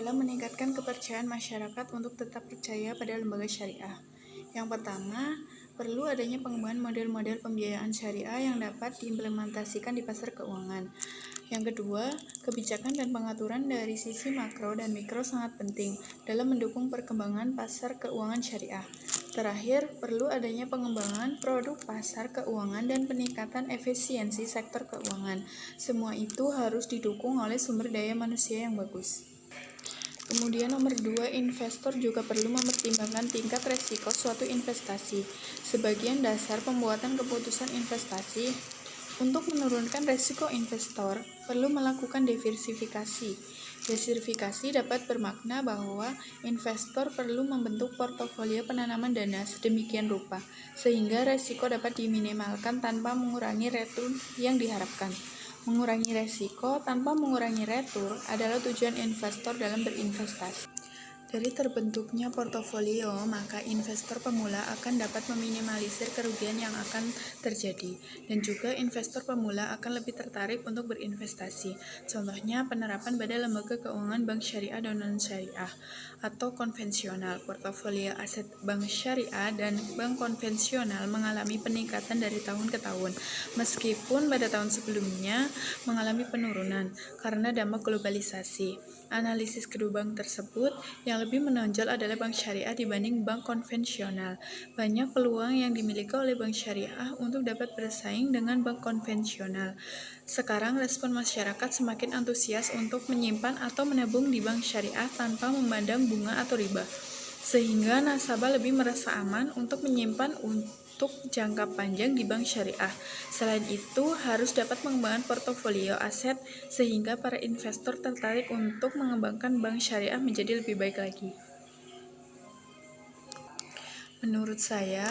dalam meningkatkan kepercayaan masyarakat untuk tetap percaya pada lembaga syariah. Yang pertama, perlu adanya pengembangan model-model pembiayaan syariah yang dapat diimplementasikan di pasar keuangan. Yang kedua, kebijakan dan pengaturan dari sisi makro dan mikro sangat penting dalam mendukung perkembangan pasar keuangan syariah. Terakhir, perlu adanya pengembangan produk pasar keuangan dan peningkatan efisiensi sektor keuangan. Semua itu harus didukung oleh sumber daya manusia yang bagus. Kemudian nomor 2, investor juga perlu mempertimbangkan tingkat resiko suatu investasi. Sebagian dasar pembuatan keputusan investasi untuk menurunkan resiko investor perlu melakukan diversifikasi. Diversifikasi dapat bermakna bahwa investor perlu membentuk portofolio penanaman dana sedemikian rupa sehingga resiko dapat diminimalkan tanpa mengurangi return yang diharapkan. Mengurangi resiko tanpa mengurangi return adalah tujuan investor dalam berinvestasi. Dari terbentuknya portofolio, maka investor pemula akan dapat meminimalisir kerugian yang akan terjadi, dan juga investor pemula akan lebih tertarik untuk berinvestasi. Contohnya, penerapan pada lembaga keuangan bank syariah dan non-syariah atau konvensional. Portofolio aset bank syariah dan bank konvensional mengalami peningkatan dari tahun ke tahun, meskipun pada tahun sebelumnya mengalami penurunan karena dampak globalisasi. Analisis kedua bank tersebut yang lebih menonjol adalah bank syariah dibanding bank konvensional. Banyak peluang yang dimiliki oleh bank syariah untuk dapat bersaing dengan bank konvensional. Sekarang respon masyarakat semakin antusias untuk menyimpan atau menabung di bank syariah tanpa memandang bunga atau riba, sehingga nasabah lebih merasa aman untuk menyimpan untuk jangka panjang di bank syariah. Selain itu, harus dapat mengembangkan portofolio aset sehingga para investor tertarik untuk mengembangkan bank syariah menjadi lebih baik lagi. Menurut saya,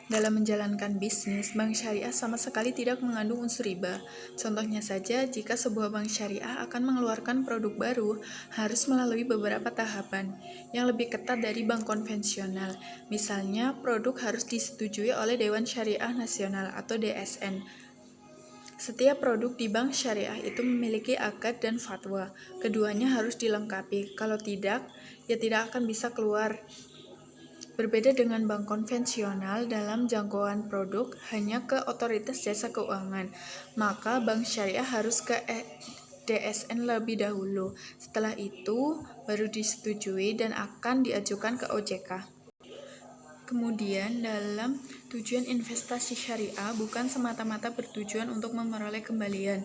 dalam menjalankan bisnis, bank syariah sama sekali tidak mengandung unsur riba. Contohnya saja, jika sebuah bank syariah akan mengeluarkan produk baru, harus melalui beberapa tahapan yang lebih ketat dari bank konvensional. Misalnya, produk harus disetujui oleh Dewan Syariah Nasional atau DSN. Setiap produk di bank syariah itu memiliki akad dan fatwa. Keduanya harus dilengkapi. Kalau tidak, ya tidak akan bisa keluar. Berbeda dengan bank konvensional dalam jangkauan produk hanya ke otoritas jasa keuangan, maka bank syariah harus ke DSN lebih dahulu. Setelah itu baru disetujui dan akan diajukan ke OJK. Kemudian dalam tujuan investasi syariah bukan semata-mata bertujuan untuk memperoleh kembalian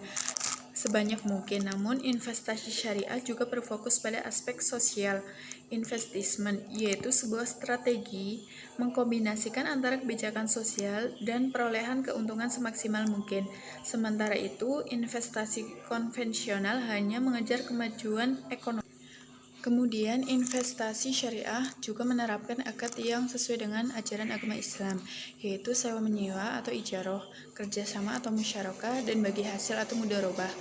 sebanyak mungkin, namun investasi syariah juga berfokus pada aspek sosial investment, yaitu sebuah strategi mengkombinasikan antara kebijakan sosial dan perolehan keuntungan semaksimal mungkin. Sementara itu, investasi konvensional hanya mengejar kemajuan ekonomi. Kemudian, investasi syariah juga menerapkan akad yang sesuai dengan ajaran agama Islam, yaitu sewa menyewa atau ijaroh, kerjasama atau musyarakah, dan bagi hasil atau mudharabah.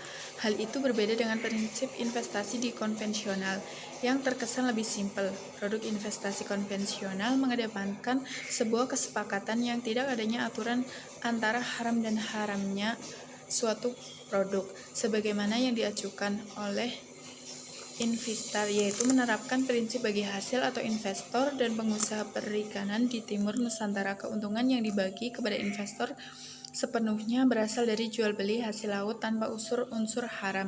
Hal itu berbeda dengan prinsip investasi di konvensional, yang terkesan lebih simpel. Produk investasi konvensional mengedepankan sebuah kesepakatan yang tidak adanya aturan antara haram dan haramnya suatu produk, sebagaimana yang diajukan oleh investor, yaitu menerapkan prinsip bagi hasil atau investor dan pengusaha perikanan di timur Nusantara. Keuntungan yang dibagi kepada investor sepenuhnya berasal dari jual beli hasil laut tanpa unsur haram.